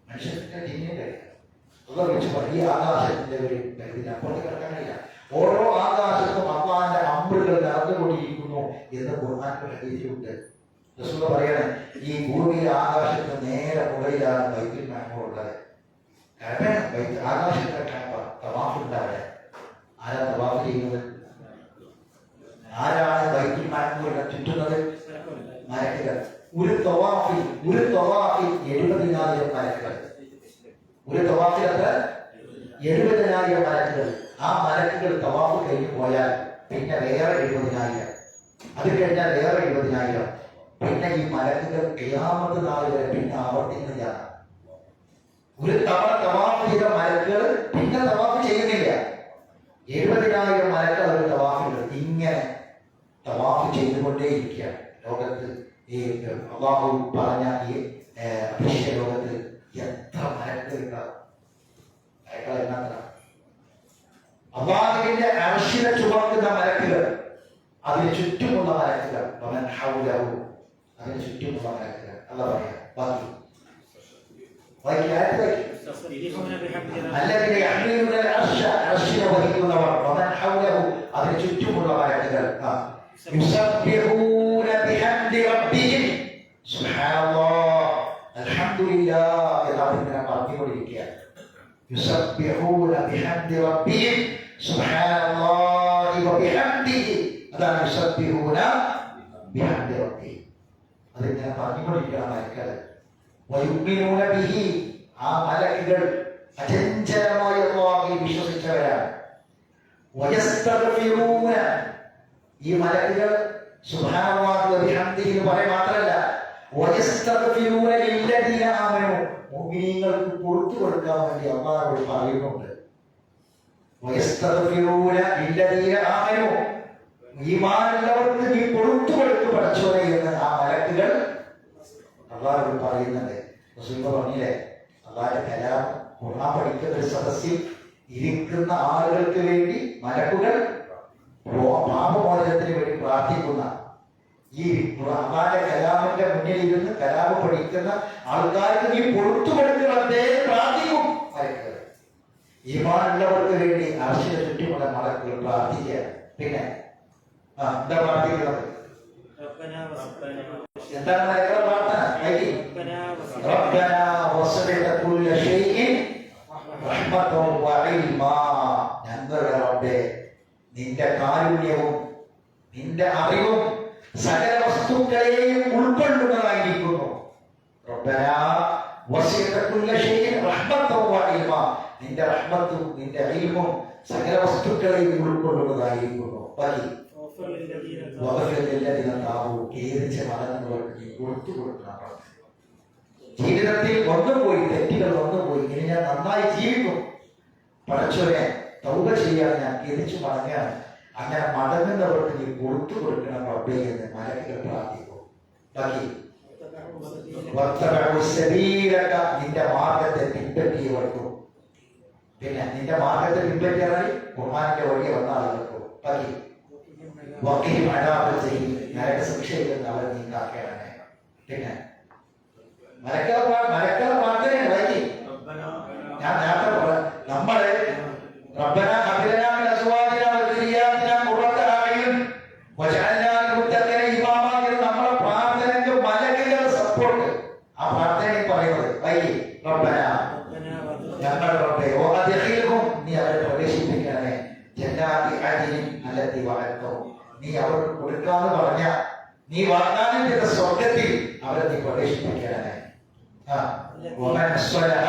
മനുഷ്യരുടെ ജിന്നിന്റെ അള്ളാഹു വിളിച്ചു പറഞ്ഞു, ഈ ആകാശത്തിന്റെ ഒരു പരിധി അപ്പുറത്ത് കിടക്കാൻ കഴിയില്ല. ഓരോ ആകാശത്തും അള്ളാഹിന്റെ അമ്പുകൾ നടന്നുകൊണ്ടിരിക്കുന്നു എന്ന് ഖുർആനിൽ ഹദീസിലുണ്ട്. റസൂൽ പറയണേ, ഈ ഭൂമിയിലെ ആകാശത്തിന് നേരെ മുകളിലാണ് ബൈത്തുൽ മഅമൂർ ഉള്ളത്. ആകാശത്തെ തവാഫ് ഉണ്ടാവിടെ. ആരാ തവാഫ് ചെയ്യുന്നത്? ആരാണ് ബൈത്തുൽ മഅമൂറിനെ ചുറ്റുന്നത്? മലക്കുകൾ. ഒരു തവാഫിൽ 70,000 മലക്കുകൾ. ഒരു തവാഫിൽ അത്ര 70,000 മലക്കുകൾ. ആ മലക്കുകൾ തവാഫ് കഴിഞ്ഞു പോയാൽ പിന്നെ വേറെ 70,000, അത് കഴിഞ്ഞാൽ വേറെ 70,000. പിന്നെ ഈ മലക്കുകൾ ഖിയാമത്ത് നാൾ വരെ പിന്നെ ആവർത്തിക്കുന്നതാണ്. ഒരു തവണ തവാഫ് ചെയ്ത മലക്കുകൾ പിന്നെ തവാഫ് ചെയ്യുന്നില്ല. 70,000 മലക്കുകൾ ഒരു തവാഫിൽ ഇങ്ങനെ തവാഫ് ചെയ്തുകൊണ്ടേയിരിക്കുക. ലോകത്ത് ഈ അള്ളാഹു പറഞ്ഞ ഈ അദൃശ്യ ലോകത്ത് എത്ര മലക്കുകൾ ഉണ്ടാവും? മലക്കുകൾ എന്നാ അള്ളാഹുവിന്റെ അർശിനെ ചുമക്കുന്ന മലക്കുകൾ, അതിന് ചുറ്റുമുള്ള മലക്കുകൾ, അതിന് ചുറ്റുമുള്ള മലക്കുകൾ. അല്ല പറയാ ബാക്കി അല്ലതിനെ അർശിനെ വഹിക്കുന്നവർ, അതിന് ചുറ്റുമുള്ള മലക്കുകൾ. യുസബ്ബിഹൂന ബിഹംദി റബ്ബിഹിം സുബ്ഹാനല്ലാഹ് അൽഹംദുലില്ലാഹ് എന്ന് പറഞ്ഞുകൊണ്ടിരിക്കുകയാണ്. യുസബ്ബിഹൂന ബിഹംദി റബ്ബിഹിം സുബ്ഹാനല്ലാഹി വബിഹംദിഹി. അതാണ് യുസബ്ബിഹൂന ബിഹംദി റബ്ബിഹിം. അതിങ്ങനെ പറഞ്ഞുകൊണ്ടിരിക്കണം മലക്കുകൾ. വയുമിനൂന ബിഹി, ആ മലക്കുകൾ അചഞ്ചലമായ അല്ലാഹുവിൽ വിശ്വസിച്ചവരാണ്. വയസ്തഗ്ഫിറൂന, ഈ മലക്കുകൾ സുബ്ഹാനല്ലാഹി വബിഹംദിഹി എന്ന് പറയാൻ മാത്രമല്ല, വയസ്തഗ്ഫിറൂന ലില്ലദീന ആമനൂ, മുഅ്മിനീങ്ങൾക്ക് പുറത്തു കൊടുക്കാൻ വേണ്ടി അല്ലാഹു പറയുന്നുണ്ട്. വയസ്തഗ്ഫിറൂന ലില്ലദീന ആമനൂ, ഈമാനുള്ളവർക്ക് നീ പുറത്തു കൊടുത്തു പഠിച്ചോനെ എന്ന് ആ മലക്കുകൾ അല്ലാഹു പറയുന്നുണ്ട്. റസൂൽ പറഞ്ഞില്ലേ, അല്ലാഹുവിന്റെ കലാം ഖുർആൻ പഠിക്കുന്ന ഒരു സദസ്സിൽ ഇരിക്കുന്ന ആളുകൾക്ക് വേണ്ടി മലക്കുകൾ പാപമോചനത്തിന് വേണ്ടി പ്രാർത്ഥിക്കുന്ന, ഈ അള്ളാഹുവിന്റെ കലാമിന്റെ മുന്നിൽ ഇരുന്ന് കലാമ് പഠിക്കുന്ന ആൾക്കാർക്ക് നീ പുറത്തു കൊടുക്കുന്നതേ പ്രാർത്ഥിക്കും മലക്കുകൾ. ഈമാനുള്ളവർക്ക് വേണ്ടി അർശിന് ചുറ്റുമുള്ള മലക്കുകൾ പ്രാർത്ഥിക്കുകയാണ്. പിന്നെ എന്താ പ്രാർത്ഥിക്കുന്നത്? എന്താണ് മലക്കുകളുടെ പ്രാർത്ഥന? റബ്ബനാ വസഅത കുല്ല ശൈഇൻ റഹ്മതൻ വഇൽമാ, ഞങ്ങളുടെ റബ്ബേ, നിന്റെ കാരുണ്യവും നിന്റെ അറിവും സകല വസ്തുക്കളെയും ഉൾക്കൊള്ളുന്നതായിരിക്കുന്നു. റബ്ബനാ വസഅത കുല്ല ശൈഇൻ റഹ്മതൻ വഇൽമാ, നിന്റെ റഹ്മത്തും നിന്റെ ഇൽമും സകല വസ്തുക്കളെയും ഉൾക്കൊള്ളുന്നതായിരിക്കുന്നു. ഖേദിച്ച് മടങ്ങുന്നവർക്ക് നീ കൊടുത്തു കൊടുക്കണം. ജീവിതത്തിൽ വന്നുപോയി, തെറ്റുകൾ വന്നുപോയി, ഇനി ഞാൻ നന്നായി ജീവിക്കും, പടച്ചോനെ തൗബ ചെയ്യാൻ ഞാൻ ഖേദിച്ചു മടങ്ങാണ്, അങ്ങനെ മടങ്ങുന്നവർക്ക് നീ കൊടുത്തു കൊടുക്കണം റബ്ബേ എന്ന് മലക്കുകൾ പ്രാർത്ഥിക്കും. ബാക്കി നിന്റെ മാർഗത്തെ പിൻപറ്റിയവർക്കും, പിന്നെ നിന്റെ മാർഗത്തെ പിൻപറ്റിയാൽ ഖുർആനിന്റെ വഴിയെ വന്ന ആളുകൾക്കും. ബാക്കി നരക ശിക്ഷയിൽ നിന്ന് അവരെ നീ കാക്കണമേ. പിന്നെ മലക്കുകളുടെ പ്രാർത്ഥനയാണ് വൈകി. ഞാൻ നേരത്തെ പറയാം, നമ്മള് റബ്ബനാ ഹബ് ലനാ മിൻ അസ്വാജിനാ വദുരിയാതിനാ ഖുർറത അഅ്യുൻ വജഅൽനാ ലിൽമുത്തഖീന ഇമാമാ എന്ന് നമ്മുടെ പ്രാർത്ഥനയ്ക്ക് മലക്കുകളുടെ സപ്പോർട്ട്. ആ പ്രാർത്ഥനയിൽ പറയുന്നത് വൈകി റബ്ബനാ, ഞങ്ങളുടെ റബ്ബേ, വഅദ്ഖിൽഹും, നീ അവരെ പ്രവേശിപ്പിക്കണമേ, ജന്നാതി അദ്നിൻ അല്ലതി വഅദ്തഹും, നീ അവർക്ക് കൊടുക്കാന്ന് പറഞ്ഞ, നീ വാഗ്ദാനം ചെയ്ത സ്വർഗ്ഗത്തിൽ അവരെ നീ പ്രവേശിപ്പിക്കണമേ. വമൻ സ്വലഹ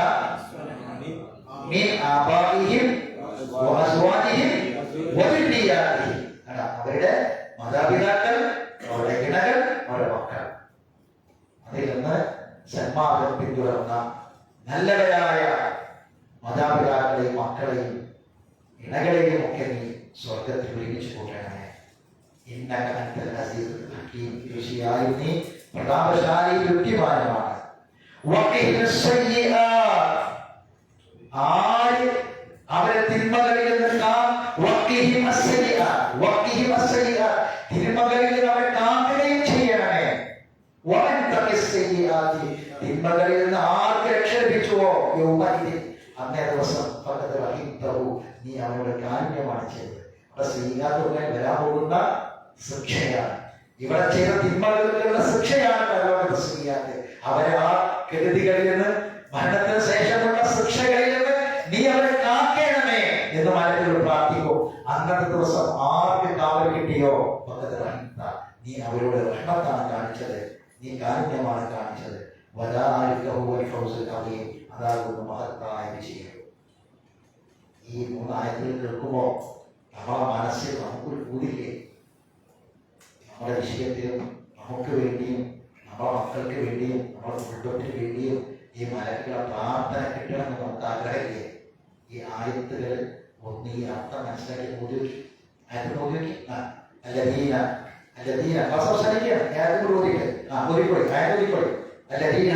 മിൻ ആബാഇഹിം വഅസ്വാജിഹിം വദുരിയാതിഹിം, അവരുടെ മാതാപിതാക്കൾ, അവരുടെ ഇണകൾ, അവരുടെ മക്കൾ, അതിൽ നിന്ന് സന്മാർഗം പിന്തുടർന്ന നല്ലവരായ മാതാപിതാക്കളെയും മക്കളെയും ഇണകളെയും ഒക്കെ നീ സ്വർഗത്തിൽ ഒരുമിച്ച് കൂട്ടണമേ. ഇന്നക അൻതൽ അസീസുൽ ഹകീം, തീർച്ചയായും നീ പ്രതാപശാലി യുക്തിമാനുമാണ്. വഖിഹി സയ്യിആത്ത്, ആര് അവരെ തിന്മകളിൽ നിന്ന് തിന്മകളിൽ നിന്ന് അവരെ കാക്കുകയും ചെയ്യണമേ. തിന്മകളിൽ നിന്ന് ആർക്ക് രക്ഷ ലഭിച്ചുവോ അന്നേ ദിവസം നീ അവരുടെ കാരുണ്യമാണ് ചെയ്തത്. അവിടെ സ്ത്രീകാത്തുമായി വരാൻ പോകുന്ന ശിക്ഷയാണ്. ഇവിടെ ചെയ്ത തിന്മകളിലുള്ള ശിക്ഷയാണ് പരലോകത്തെ സ്ത്രീയാത്ത്. അവരെ ആ കെടുതികളിൽ നിന്ന്, മരണത്തിന് ശേഷമുള്ള ശിക്ഷകളിൽ നിന്ന് നീ അവരെ കാക്കണമേ എന്ന് മലക്കുകൾ പ്രാർത്ഥിക്കും. അന്നത്തെ ദിവസം ആർക്ക് കാവൽ കിട്ടിയോ നീ അവരുടെ റഹ്മത്താണ് കാണിച്ചത്, നീ കാരുണ്യമാണ് കാണിച്ചത്. അതാകുന്നു മഹത്തായ വിജയം. ഈ 3 ആയത്തുകൾ കേൾക്കുമ്പോൾ നമ്മളെ മനസ്സിൽ നമുക്കൊരു കൂടില്ലേ? നമ്മുടെ വിഷയത്തിലും നമുക്ക് വേണ്ടിയും നമ്മുടെ മക്കൾക്ക് വേണ്ടിയും നമ്മുടെ കുടുംബത്തിന് വേണ്ടിയും ഈ മലക്കുകളെ പ്രാർത്ഥന കിട്ടണമെന്ന് നമുക്ക് ആഗ്രഹമില്ലേ? ഈ ആയത്തുകൾ ഒന്ന് ഈ അർത്ഥം മനസ്സിലാക്കി ഓതി ആയത്തുകൾ ഓതി നോക്കി. അല്ലദീന അവസാനിക്കുകയാണ്. ആയത്തുകൾ ഓതിയിട്ട് ഓതിക്കൊള്ളി, ആയതൊലിക്കൊള്ളി. അല്ലദീന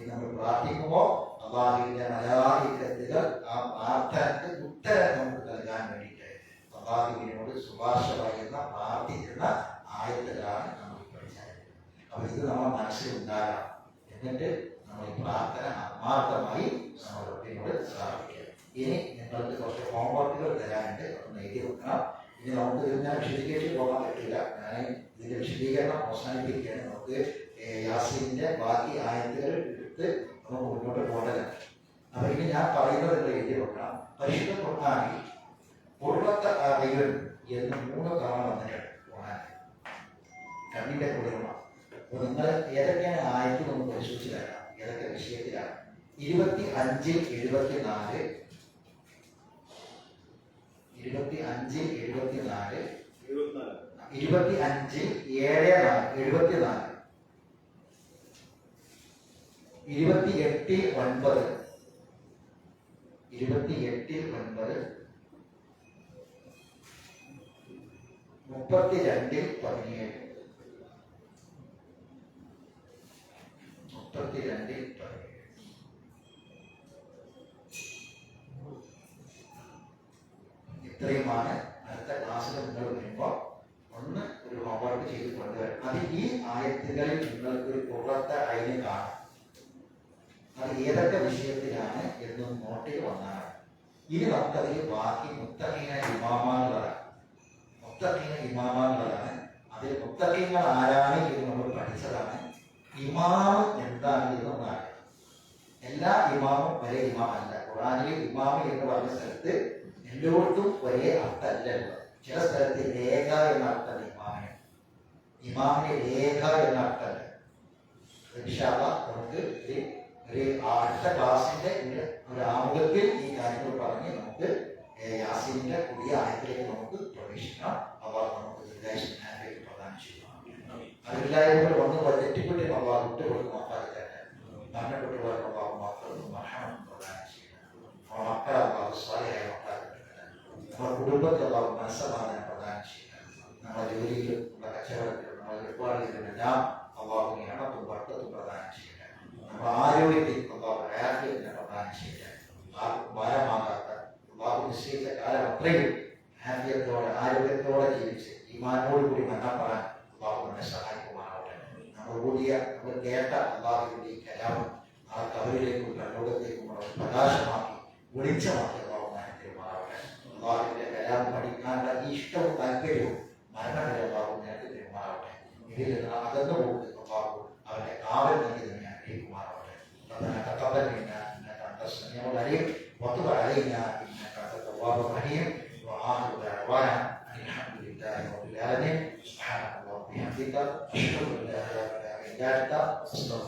നമ്മൾ പ്രാർത്ഥിക്കുമ്പോൾ അല്ലാഹുവിന്റെ മലായികത്തുകൾ ആ പ്രാർത്ഥനക്ക് ഉത്തരം നമുക്ക് നൽകാൻ വേണ്ടിയിട്ട് അല്ലാഹുവിനോട് ശുപാർശ പറയുന്ന പ്രാർത്ഥിക്കുന്ന ആയത്തുകളാണ് നമ്മൾ പഠിച്ചത്. അപ്പൊ ഇത് നമ്മുടെ മനസ്സിൽ ഉണ്ടാകാം. എന്നിട്ട് നമ്മൾ ഈ പ്രാർത്ഥന ആത്മാർത്ഥമായി നമ്മൾ റബ്ബിനോട് പ്രാർത്ഥിക്കുക. ഇനി നിങ്ങൾക്ക് കുറച്ച് ഹോംവർക്കുകൾ തരാനുണ്ട്, ഒന്ന് എഴുതി വെക്കണം. ഇനി നമുക്ക് ഇതിനെ വിശദീകരിച്ച് പോകാൻ പറ്റില്ല. ഞാൻ ഇതിന്റെ വിശദീകരണം അവസാനിപ്പിക്കുകയാണ്. നമുക്ക് യാസീന്റെ ബാക്കി ആയത്തുകൾ എടുത്ത് നമുക്ക് മുന്നോട്ട് പോകണം. അപ്പൊ ഇനി ഞാൻ പറയുന്നത് എഴുതി വെക്കണം. പരിശുദ്ധ ഖുർആനിൽ ഖുർറത്ത് അയ്യുൻ എന്ന് 3 തവണ വന്നിട്ടുണ്ട് ഖുർആനിൽ, കണ്ണിന്റെ കുളിർമ. അപ്പൊ നിങ്ങൾ ഏതൊക്കെയാണ് ആയത്ത് നമുക്ക് പരിശോധിച്ച് തരാം, ഏതൊക്കെ വിഷയത്തിലാണ്. 25, 74, 25, 74, 25, 7, 74, 28, 9, 28, 9, 32, 17, 32, 17. ഇത്രയുമാണ്. അടുത്ത ക്ലാസ്സിൽ നിങ്ങൾ വരുമ്പോൾ ഒന്ന് ഒരു ഹോംവർക്ക് ചെയ്ത് കൊണ്ടുവരാം. അത് ഈ ആയത്തുകളിൽ നിങ്ങൾക്ക് ഒരു ഖുർറത്ത് അയ്യിൻ കാണാം. അത് ഏതൊക്കെ വിഷയത്തിലാണ് എന്നും നോട്ടിൽ വന്നാണ്. ഇനി നമുക്കതിൽ ബാക്കി മുത്തഖീന ഇമാമാനുള്ളതാണ്. മുത്തഖീന ഇമാമാനുള്ളതാണ്. അതിൽ മുത്തഖീങ്ങൾ ആരാണ് എന്ന് നമ്മൾ പഠിച്ചതാണ്. ഇമാം എന്താണ് എന്നൊന്നാണ്. എല്ലാ ഇമാമും ഒരേ ഇമാം അല്ല. ഖുർആനിൽ ഇമാം എന്ന് പറഞ്ഞ സ്ഥലത്ത് എല്ലായിടത്തും ഒരേ അർത്ഥമല്ല. ചില സ്ഥലത്ത് രേഖ എന്ന അർത്ഥം ഇമാമിന്, ഇമാമിന് രേഖ എന്ന അർത്ഥമല്ല. നമുക്ക് ഒരു അടുത്ത ക്ലാസിന്റെ ഒരു ആമുഖത്തിൽ ഈ കാര്യങ്ങൾ പറഞ്ഞ് നമുക്ക് യാസീനിന്റെ പുതിയ ആയത്തിലേക്ക് നമുക്ക് പ്രവേശിക്കാം. അവർ നമുക്ക് ദീർഘായുസ്സേക്ക് പ്രദാനം ചെയ്യുക. അതില്ലായ്മകൾ വന്ന് തെറ്റിപ്പെട്ട് അവർ വിട്ടുകൊടുക്കും. മരണപ്പെട്ടുപോയ മക്കളും മരണം പ്രദാനം ചെയ്യണം. മക്കളെ സ്വാലിയായ മക്കളെ, നമ്മുടെ കുടുംബത്തെ മനസ്സമാധാനം പ്രദാനം ചെയ്യണം. നമ്മുടെ ജോലിയിലും നമ്മുടെ കച്ചവടത്തിലും നമ്മുടെ ഏർപ്പാടുകളിലെല്ലാം അള്ളാഹുവിനെ അണത്തും വട്ടത്തും പ്രദാനം ചെയ്യട്ടെ. നമ്മുടെ ആരോഗ്യത്തിൽ അള്ളാഹു ആരോഗ്യത്തിന് പ്രദാനം ചെയ്യട്ടെ. ആർക്കും ഭാരമാകാത്ത അള്ളാഹു നിശ്ചയിച്ച കാലം അത്രയും ആരോഗ്യത്തോടെ ആരോഗ്യത്തോടെ ജീവിച്ച് ഈമാനോടുകൂടി മരണപ്പെടാൻ അള്ളാഹു നമ്മെ സഹായിക്കുമാറാവട്ടെ. നമ്മൾ കൂടിയ നമ്മൾ കേട്ട അള്ളാഹുവിന്റെ ഈ കലാമം ആ കബറിലേക്കും ലോകത്തേക്കുമുള്ള പ്രകാശമാക്കി വെളിച്ചമാക്കി അള്ളാഹു മാനത്തിലുമാറാവട്ടെ. അള്ളാഹുവിന്റെ കലാമം പഠിക്കാനുള്ള ഈ ഇഷ്ടവും താല്പര്യവും മരണം വരെ അള്ളാഹു നേരത്തെ പെരുമാറാവട്ടെ. ഇതിൽ നിന്ന് അകന്നു പോകുന്നത് അള്ളാഹു അവന്റെ കാവൽ നൽകി തന്നെ അനുഗ്രഹിക്കുമാറാവട്ടെ. تقبل منا انك انت السميع العليم وتب علينا انك انت التواب الرحيم واخر دعوانا ان الحمد لله رب العالمين. سبحانك اللهم وبحمدك اشهد ان لا اله الا انت استغفرك